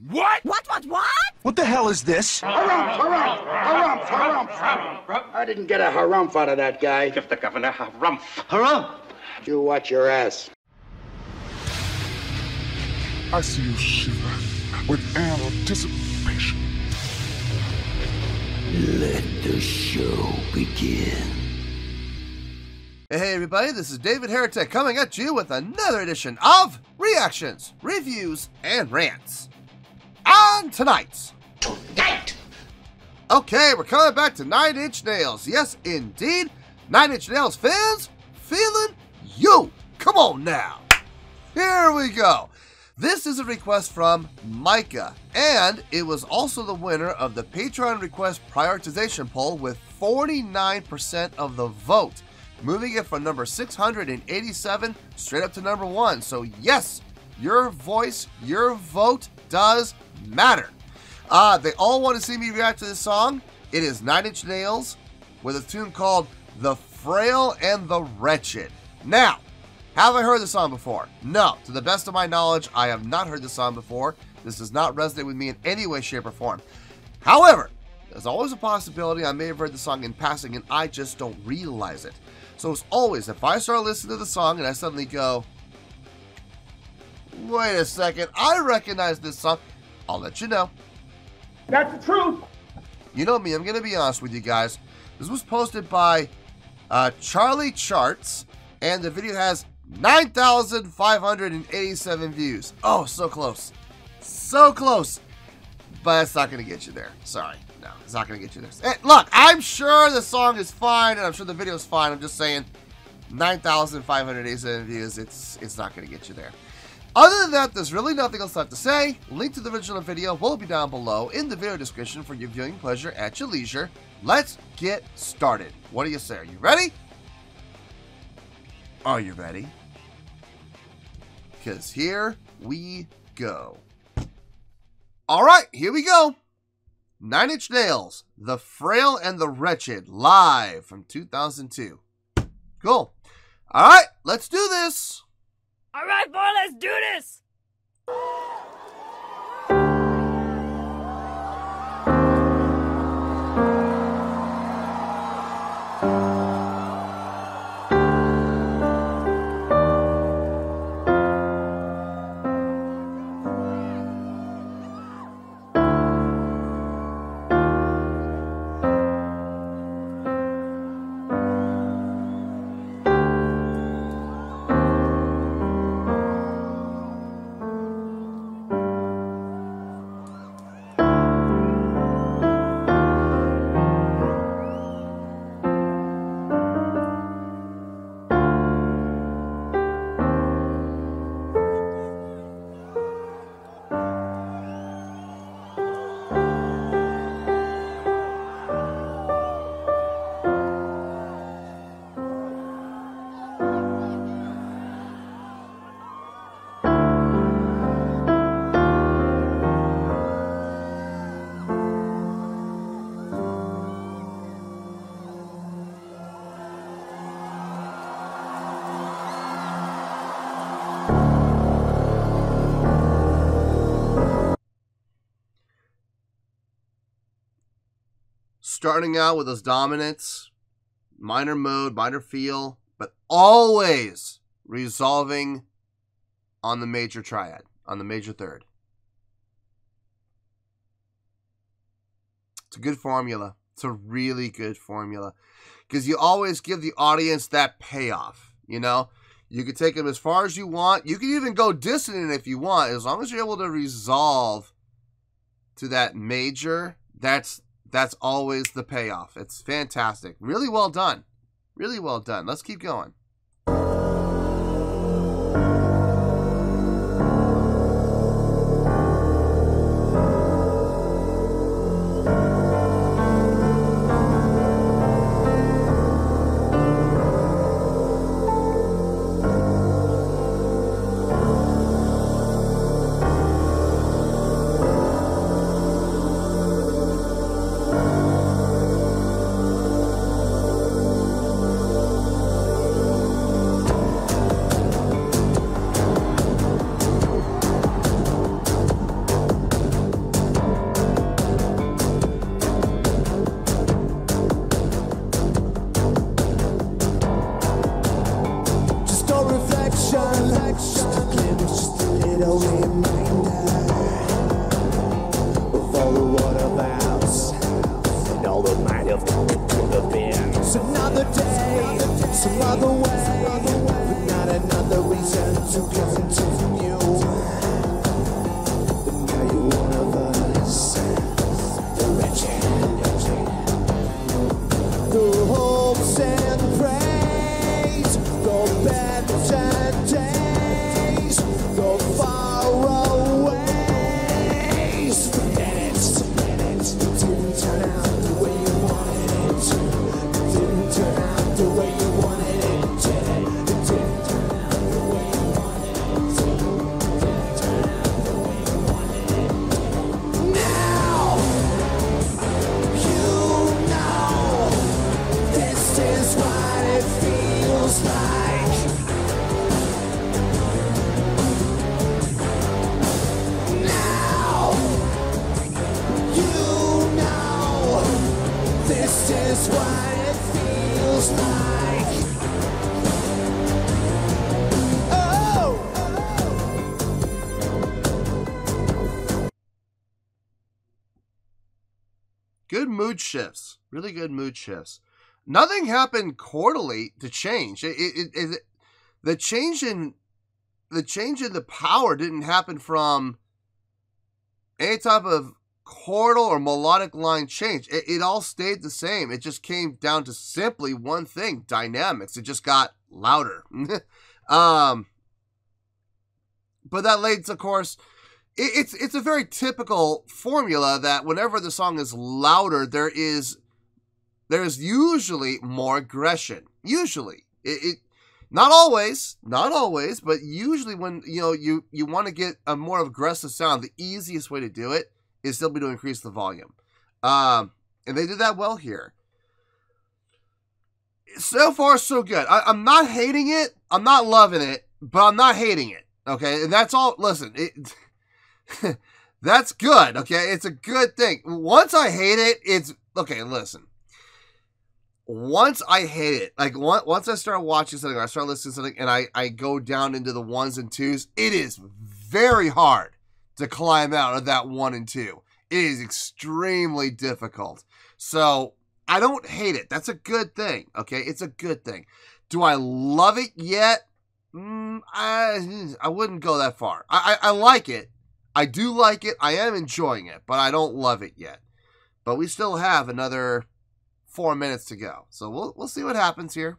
What? What? What the hell is this? Harumph. I didn't get a harumph out of that guy. Give the governor harumph. Harumph? You watch your ass. I see you shiver with anticipation. Let the show begin. Hey everybody, this is David Heretic coming at you with another edition of Reactions, Reviews, and Rants. On tonight. Okay, we're coming back to 9 Inch Nails. Yes, indeed. 9 Inch Nails fans, feeling you. Come on now. Here we go. This is a request from Micah, and it was also the winner of the Patreon request prioritization poll with 49% of the vote, moving it from number 687 straight up to number 1. So yes, your voice, your vote does matter. They all want to see me react to this song. It is 9 Inch Nails with a tune called The Frail and the Wretched. Now, have I heard the song before? No. To the best of my knowledge, I have not heard the song before. This does not resonate with me in any way, shape, or form. However, there's always a possibility I may have heard the song in passing and I just don't realize it. So as always, if I start listening to the song and I suddenly go, wait a second, I recognize this song, I'll let you know. That's the truth. You know me, I'm going to be honest with you guys. This was posted by Charlie Charts, and the video has 9,587 views. Oh, so close. So close. But it's not going to get you there. Sorry. No, it's not going to get you there. Hey, look, I'm sure the song is fine, and I'm sure the video is fine. I'm just saying 9,587 views, it's not going to get you there. Other than that, there's really nothing else left to say. Link to the original video will be down below in the video description for your viewing pleasure at your leisure. Let's get started. What do you say? Are you ready? Are you ready? Because here we go. Alright, here we go. 9 Inch Nails, The Frail and the Wretched, live from 2002. Cool. Alright, let's do this. Alright, boy, let's do this! Starting out with those dominants, minor mode, minor feel, but always resolving on the major triad, on the major third. It's a good formula. It's a really good formula. Because you always give the audience that payoff, you know? You can take them as far as you want. You can even go dissonant if you want. As long as you're able to resolve to that major, that's always the payoff. It's fantastic. Really well done. Really well done. Let's keep going. some other way, but not another reason to continue. But now you're one of us, the wretched. The hopes and praise, the better days, the far away. Forget it, it didn't turn out the way you wanted it to. It didn't turn out the way you wanted it to. It didn't turn out the way you wanted it to. It didn't turn out the way you wanted it to. Now, you know, this is what it feels like. Now, you know, this is what it feels like. Oh! Good mood shifts. Really good mood shifts. Nothing happened chordally to change. The change in the power didn't happen from any type of chordal or melodic line change. It all stayed the same. It just came down to simply one thing: dynamics. It just got louder. But that leads, of course, it's a very typical formula that whenever the song is louder, there's usually more aggression. Usually, not always, but usually when you want to get a more aggressive sound, the easiest way to do it is simply to increase the volume. And they did that well here. So far, so good. I'm not hating it. I'm not loving it, but I'm not hating it. Okay, and that's all. Listen, that's good. Okay, it's a good thing. Once I hate it, it's okay. Listen. Once I hate it, like once I start watching something or I start listening to something and I go down into the 1s and 2s, it is very hard to climb out of that 1 and 2. It is extremely difficult. So I don't hate it. That's a good thing. Okay, it's a good thing. Do I love it yet? I wouldn't go that far. I like it. I do like it. I am enjoying it, but I don't love it yet. But we still have another 4 minutes to go. So we'll see what happens here.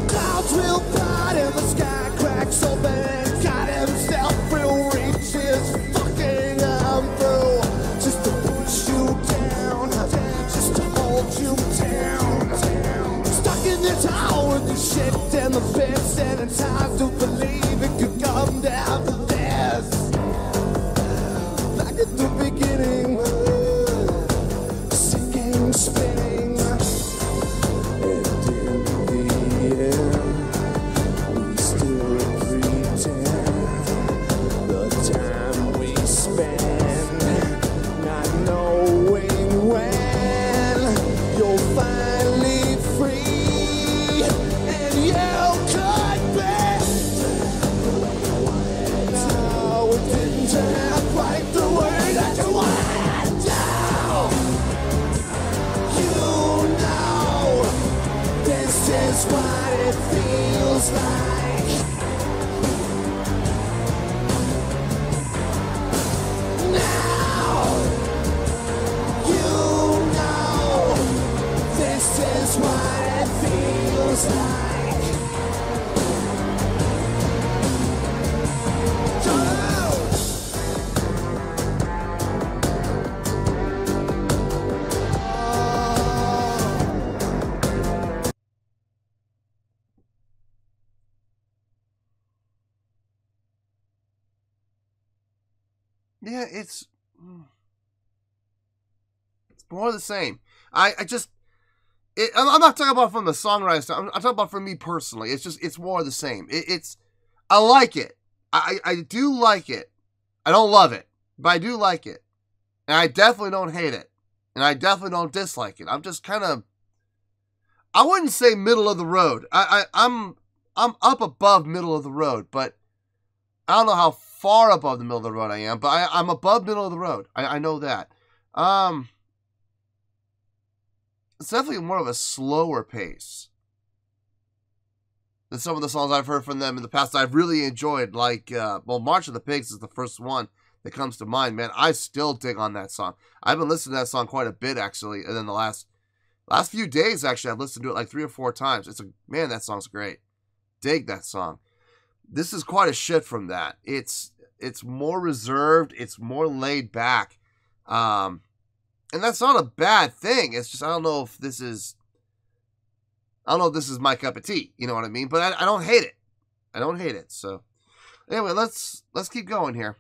Clouds will part and the sky cracks open. God himself will reach his fucking arm through, just to push you down, just to hold you down. Stuck in the tower with the shit and the pits, and it's hard to believe it could come down to this. Like at the beginning, sinking, spinning, and in the end, we still pretend the time we spend not knowing when you'll finally free, and you could be. No, it didn't turn out quite the way that you wanted to. You know, this is what it feels like. Now, you know, this is what it feels like. Yeah, it's more of the same. I'm not talking about from the songwriter stuff. I'm talking about from me personally. It's more of the same. I like it. I do like it. I don't love it, but I do like it. And I definitely don't hate it. And I definitely don't dislike it. I'm just kind of, I wouldn't say middle of the road. I'm up above middle of the road, but I don't know how far above the middle of the road I am, but I'm above middle of the road. I know that. It's definitely more of a slower pace than some of the songs I've heard from them in the past I've really enjoyed. Like, well, March of the Pigs is the first one that comes to mind, man. I still dig on that song. I've been listening to that song quite a bit, actually, and then the last few days, actually, I've listened to it like 3 or 4 times. Man, that song's great. Dig that song. This is quite a shift from that. It's more reserved. It's more laid back. And that's not a bad thing. It's just, I don't know if this is my cup of tea. You know what I mean? But I don't hate it. I don't hate it. So anyway, let's keep going here.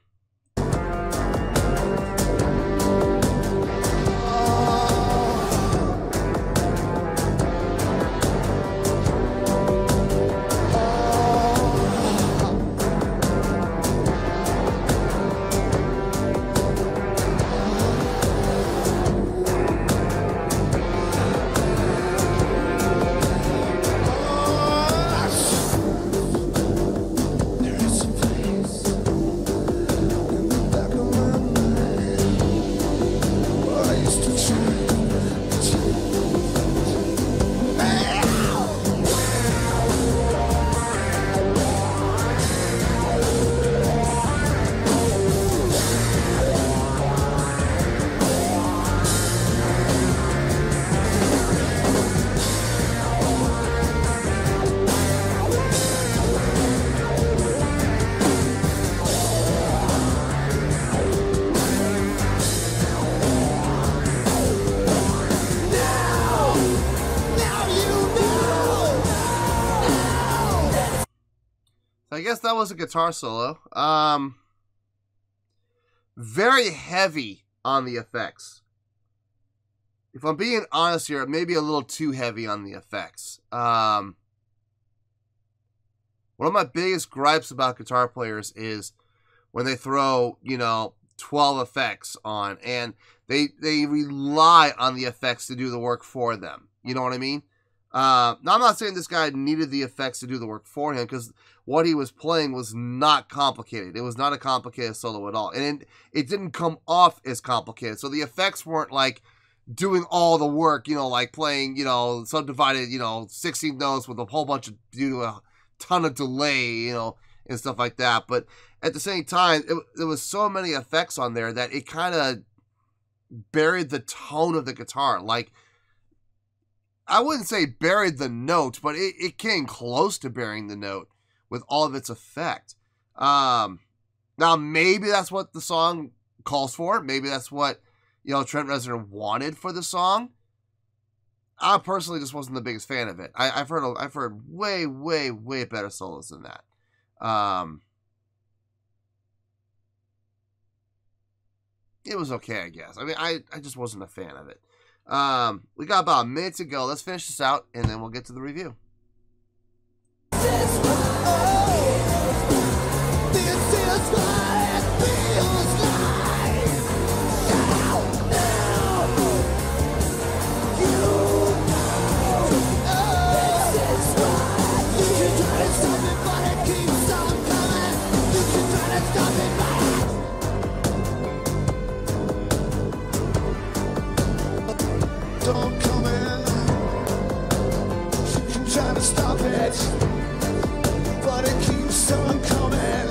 I guess that was a guitar solo. Very heavy on the effects. If I'm being honest here, maybe a little too heavy on the effects. One of my biggest gripes about guitar players is when they throw, 12 effects on, and they rely on the effects to do the work for them. You know what I mean? Now, I'm not saying this guy needed the effects to do the work for him, because what he was playing was not complicated. It was not a complicated solo at all. And it didn't come off as complicated. So the effects weren't like doing all the work, like playing, subdivided, 16 notes with a whole bunch of, due to a ton of delay, and stuff like that. But at the same time, there was so many effects on there that it kind of buried the tone of the guitar. Like, I wouldn't say buried the note, but it came close to burying the note with all of its effect. Now, maybe that's what the song calls for. Maybe that's what, Trent Reznor wanted for the song. I personally just wasn't the biggest fan of it. I've heard way, way, way better solos than that. It was okay, I guess. I mean, I just wasn't a fan of it. We got about a minute to go. Let's finish this out, and then we'll get to the review. Don't come in. You can try to stop it, but it keeps on coming.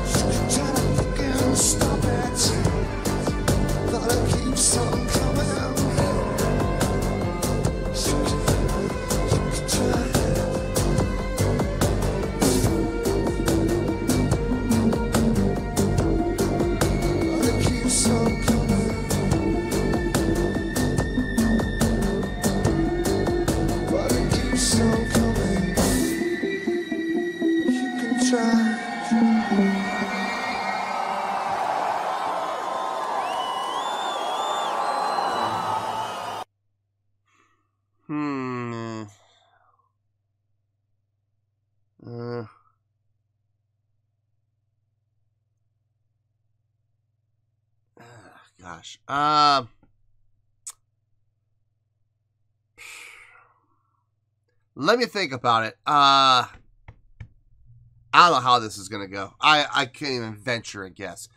You can try to fucking stop it, but it keeps on coming. You can try. But it keeps on coming. But it keeps on coming. You can try. Gosh. Let me think about it. I don't know how this is going to go. I can't even venture a guess.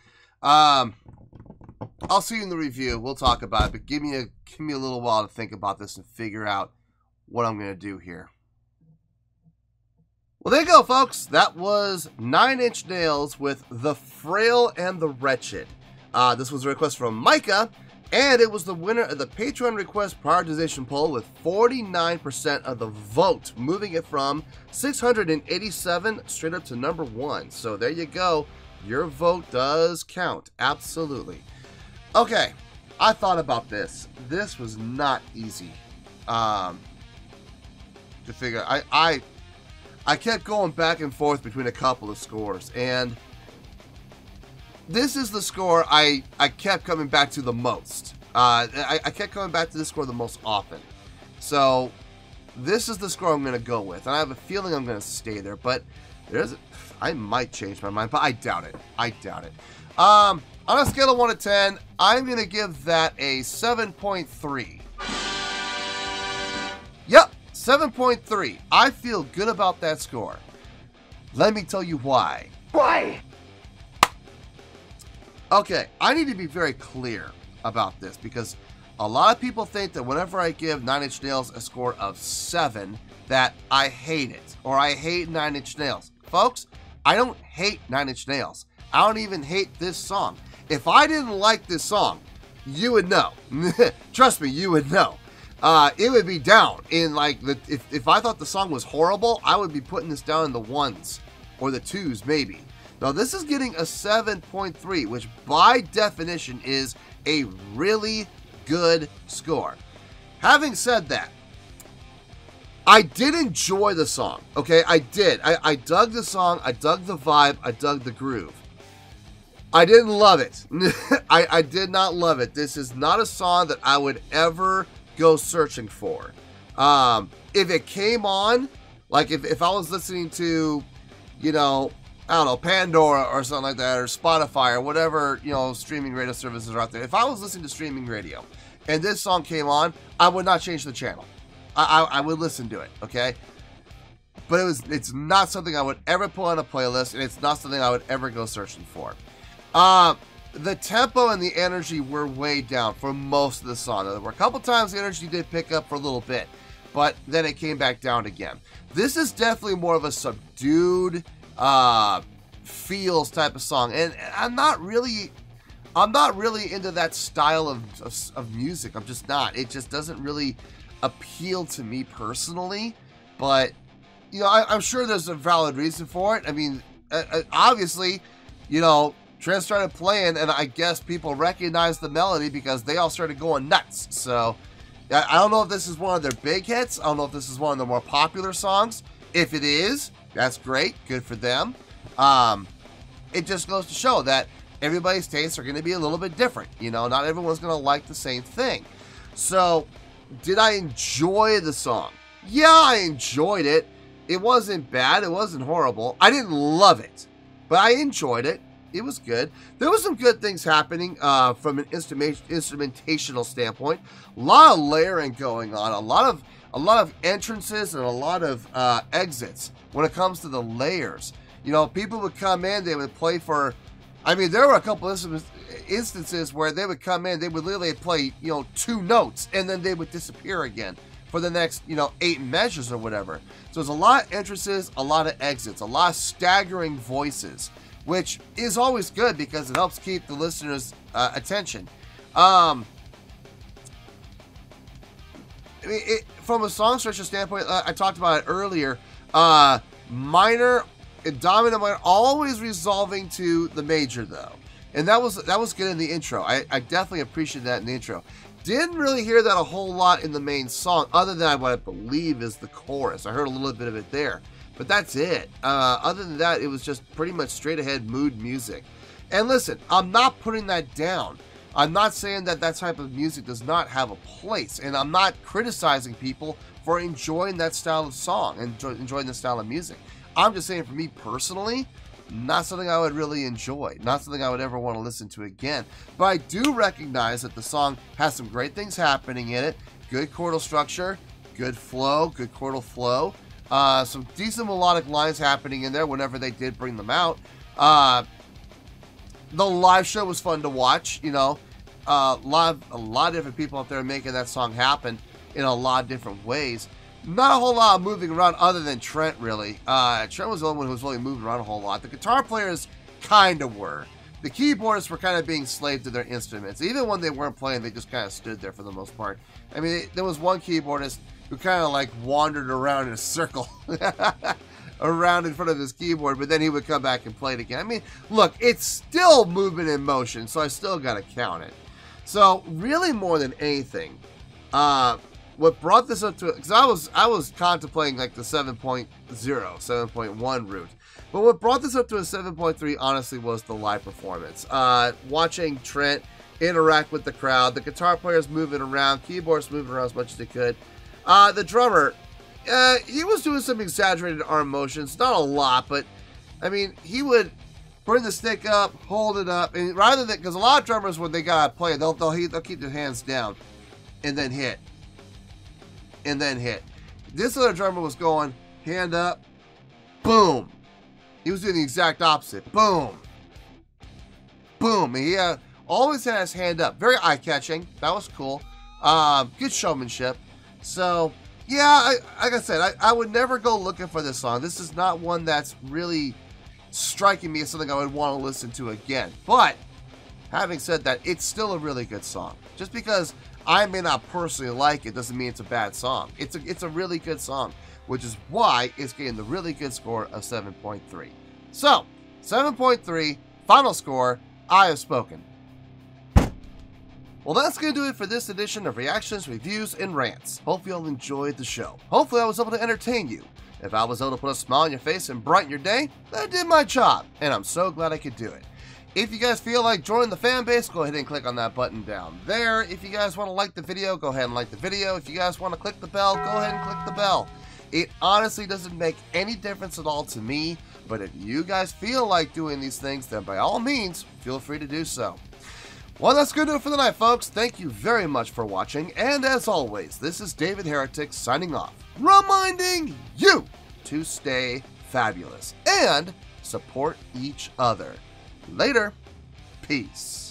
I'll see you in the review. We'll talk about it, but give me a little while to think about this and figure out what I'm going to do here. Well, there you go, folks. That was 9 Inch Nails with The Frail and the Wretched. This was a request from Micah, and it was the winner of the Patreon request prioritization poll with 49% of the vote, moving it from 687 straight up to number 1. So there you go. Your vote does count. Absolutely. Okay, I thought about this. This was not easy to figure. I kept going back and forth between a couple of scores, and this is the score I kept coming back to the most. I kept coming back to this score the most often. So this is the score I'm going to go with, and I have a feeling I'm going to stay there, but I might change my mind, but I doubt it. I doubt it. On a scale of 1 to 10, I'm going to give that a 7.3. Yep, 7.3. I feel good about that score. Let me tell you why. Why? Okay, I need to be very clear about this because a lot of people think that whenever I give 9 Inch Nails a score of 7, that I hate it or I hate 9 Inch Nails. Folks, I don't hate 9 Inch Nails. I don't even hate this song. If I didn't like this song, you would know. Trust me, you would know. It would be down in like if I thought the song was horrible, I would be putting this down in the 1s or the 2s maybe. Now this is getting a 7.3, which by definition is a really good score. Having said that, I did enjoy the song. Okay, I did. I dug the song. I dug the vibe. I dug the groove. I didn't love it. I did not love it. This is not a song that I would ever go searching for. If it came on, like if I was listening to, you know, I don't know, Pandora or something like that, or Spotify or whatever, you know, streaming radio services are out there. If I was listening to streaming radio and this song came on, I would not change the channel. I would listen to it, okay? But it's not something I would ever put on a playlist, and it's not something I would ever go searching for. The tempo and the energy were way down for most of the song. There were a couple times the energy did pick up for a little bit, but then it came back down again. This is definitely more of a subdued, feels type of song, and I'm not really into that style of music. I'm just not. It just doesn't really appeal to me personally, but you know, I'm sure there's a valid reason for it. I mean, obviously, you know, Trent started playing, and I guess people recognized the melody because they all started going nuts. So I don't know if this is one of their big hits. I don't know if this is one of the more popular songs. If it is, that's great. Good for them. It just goes to show that everybody's tastes are going to be a little bit different. You know, not everyone's going to like the same thing. So did I enjoy the song? Yeah, I enjoyed it. It wasn't bad. It wasn't horrible. I didn't love it, but I enjoyed it. It was good. There was some good things happening from an instrumentational standpoint. A lot of layering going on. A lot of entrances and a lot of exits when it comes to the layers. You know, people would come in. They would play for. I mean, there were a couple instances where they would come in. They would literally play, you know, 2 notes, and then they would disappear again for the next, you know, 8 measures or whatever. So there's a lot of entrances, a lot of exits, a lot of staggering voices, which is always good because it helps keep the listener's attention. I mean, from a song structure standpoint, I talked about it earlier. Minor, dominant minor, always resolving to the major though, and that was good in the intro. I definitely appreciate that in the intro. Didn't really hear that a whole lot in the main song, other than what I believe is the chorus. I heard a little bit of it there. But that's it. Other than that, it was just pretty much straight ahead mood music. And listen, I'm not putting that down. I'm not saying that that type of music does not have a place. And I'm not criticizing people for enjoying that style of song and enjoying the style of music. I'm just saying for me personally, not something I would really enjoy. Not something I would ever want to listen to again. But I do recognize that the song has some great things happening in it. Good chordal structure, good flow, good chordal flow. Some decent melodic lines happening in there whenever they did bring them out. The live show was fun to watch, you know. A lot of different people out there making that song happen in a lot of different ways. Not a whole lot of moving around other than Trent, really. Trent was the only one who was really moving around a whole lot. The guitar players kind of were. The keyboardists were kind of being slave to their instruments. Even when they weren't playing, they just kind of stood there for the most part. I mean, there was one keyboardist who kind of like wandered around in a circle around in front of his keyboard, but then he would come back and play it again. I mean, look, it's still movement in motion, so I still got to count it. So really more than anything, what brought this up to it, because I was contemplating like the 7.0, 7.1 route. But what brought this up to a 7.3, honestly, was the live performance. Watching Trent interact with the crowd, the guitar players moving around, keyboards moving around as much as they could. The drummer, he was doing some exaggerated arm motions, not a lot, but I mean, he would bring the stick up, hold it up, and rather than, because a lot of drummers, when they gotta play, they'll keep their hands down and then hit. And then hit. This other drummer was going hand up, boom. He was doing the exact opposite. Boom. Boom. And he always had his hand up. Very eye-catching. That was cool. Good showmanship. So, yeah, like I said, I would never go looking for this song. This is not one that's really striking me as something I would want to listen to again. But, having said that, it's still a really good song. Just because I may not personally like it doesn't mean it's a bad song. It's a really good song, which is why it's getting the really good score of 7.3. So, 7.3, final score, I have spoken. Well, that's going to do it for this edition of Reactions, Reviews, and Rants. Hope you all enjoyed the show. Hopefully I was able to entertain you. If I was able to put a smile on your face and brighten your day, then I did my job, and I'm so glad I could do it. If you guys feel like joining the fan base, go ahead and click on that button down there. If you guys want to like the video, go ahead and like the video. If you guys want to click the bell, go ahead and click the bell. It honestly doesn't make any difference at all to me, but if you guys feel like doing these things, then by all means, feel free to do so. Well, that's going to do it for the night, folks. Thank you very much for watching, and as always, this is David Heretic signing off, reminding you to stay fabulous and support each other. Later. Peace.